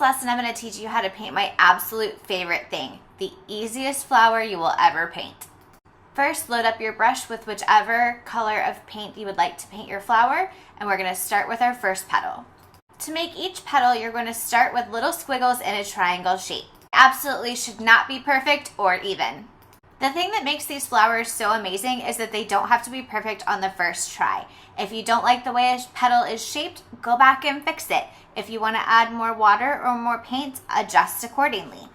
this lesson, I'm going to teach you how to paint my absolute favorite thing, the easiest flower you will ever paint. First, load up your brush with whichever color of paint you would like to paint your flower, and we're going to start with our first petal. To make each petal, you're going to start with little squiggles in a triangle shape. Absolutely should not be perfect or even. The thing that makes these flowers so amazing is that they don't have to be perfect on the first try. If you don't like the way a petal is shaped, go back and fix it. If you want to add more water or more paint, adjust accordingly.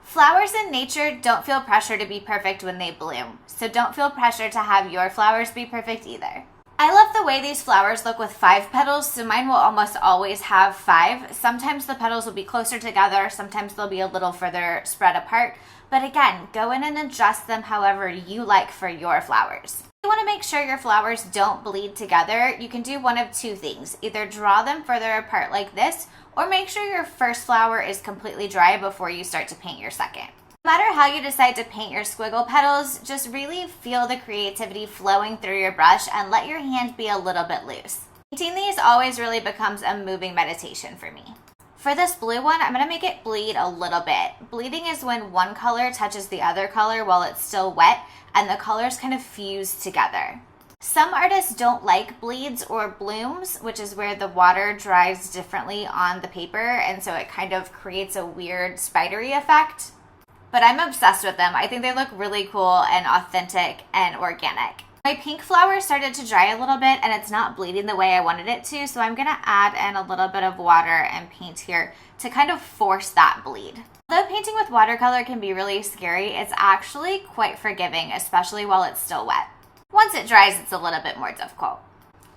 Flowers in nature don't feel pressure to be perfect when they bloom, so don't feel pressure to have your flowers be perfect either. I love the way these flowers look with 5 petals, so mine will almost always have 5. Sometimes the petals will be closer together, sometimes they'll be a little further spread apart, but again, go in and adjust them however you like for your flowers. If you want to make sure your flowers don't bleed together, you can do one of two things. Either draw them further apart like this, or make sure your first flower is completely dry before you start to paint your second. No matter how you decide to paint your squiggle petals, just really feel the creativity flowing through your brush and let your hand be a little bit loose. Painting these always really becomes a moving meditation for me. For this blue one, I'm going to make it bleed a little bit. Bleeding is when one color touches the other color while it's still wet and the colors kind of fuse together. Some artists don't like bleeds or blooms, which is where the water dries differently on the paper, and so it kind of creates a weird spidery effect. But I'm obsessed with them. I think they look really cool and authentic and organic. My pink flower started to dry a little bit and it's not bleeding the way I wanted it to, so I'm gonna add in a little bit of water and paint here to kind of force that bleed. Although painting with watercolor can be really scary, it's actually quite forgiving, especially while it's still wet. Once it dries, it's a little bit more difficult.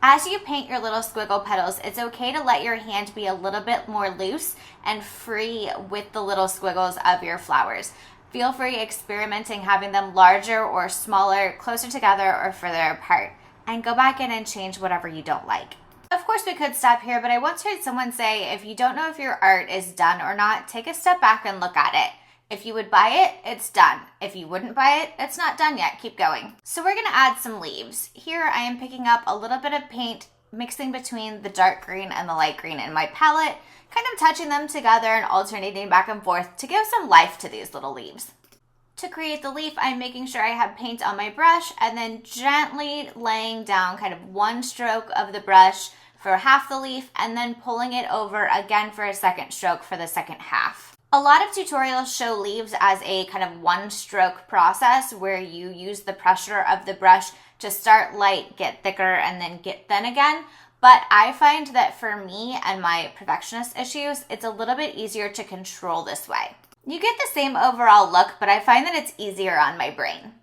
As you paint your little squiggle petals, it's okay to let your hand be a little bit more loose and free with the little squiggles of your flowers. Feel free experimenting having them larger or smaller, closer together or further apart, and go back in and change whatever you don't like. Of course, we could stop here, but I once heard someone say, if you don't know if your art is done or not, take a step back and look at it. If you would buy it, it's done. If you wouldn't buy it, it's not done yet. Keep going. So we're gonna add some leaves. Here I am picking up a little bit of paint, mixing between the dark green and the light green in my palette, kind of touching them together and alternating back and forth to give some life to these little leaves. To create the leaf, I'm making sure I have paint on my brush and then gently laying down kind of one stroke of the brush for half the leaf and then pulling it over again for a second stroke for the second half. A lot of tutorials show leaves as a kind of one stroke process where you use the pressure of the brush to start light, get thicker, and then get thin again. But I find that for me and my perfectionist issues, it's a little bit easier to control this way. You get the same overall look, but I find that it's easier on my brain.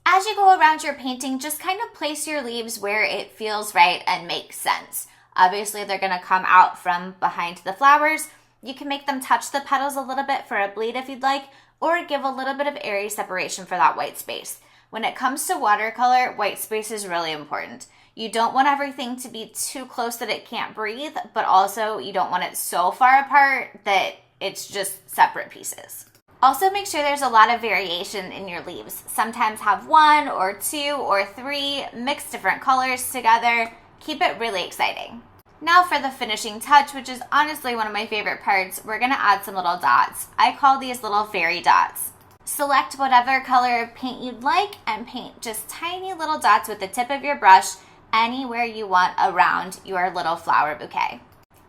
As you go around your painting, just kind of place your leaves where it feels right and makes sense. Obviously, they're going to come out from behind the flowers. You can make them touch the petals a little bit for a bleed if you'd like, or give a little bit of airy separation for that white space. When it comes to watercolor, white space is really important. You don't want everything to be too close that it can't breathe, but also you don't want it so far apart that it's just separate pieces. Also make sure there's a lot of variation in your leaves. Sometimes have 1 or 2 or 3, mix different colors together. Keep it really exciting. Now for the finishing touch, which is honestly one of my favorite parts, we're gonna add some little dots. I call these little fairy dots. Select whatever color of paint you'd like and paint just tiny little dots with the tip of your brush anywhere you want around your little flower bouquet.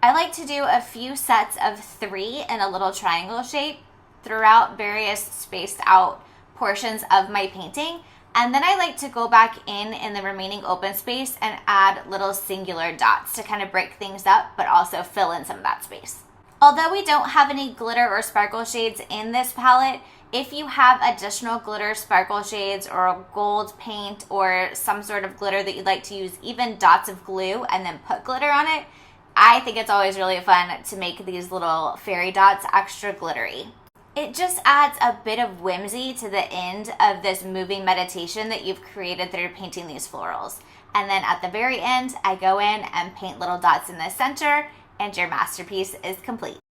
I like to do a few sets of 3 in a little triangle shape throughout various spaced out portions of my painting. And then I like to go back in the remaining open space and add little singular dots to kind of break things up, but also fill in some of that space. Although we don't have any glitter or sparkle shades in this palette, if you have additional glitter, sparkle shades, or a gold paint, or some sort of glitter that you'd like to use, even dots of glue and then put glitter on it, I think it's always really fun to make these little fairy dots extra glittery. It just adds a bit of whimsy to the end of this moving meditation that you've created through painting these florals. And then at the very end, I go in and paint little dots in the center, and your masterpiece is complete.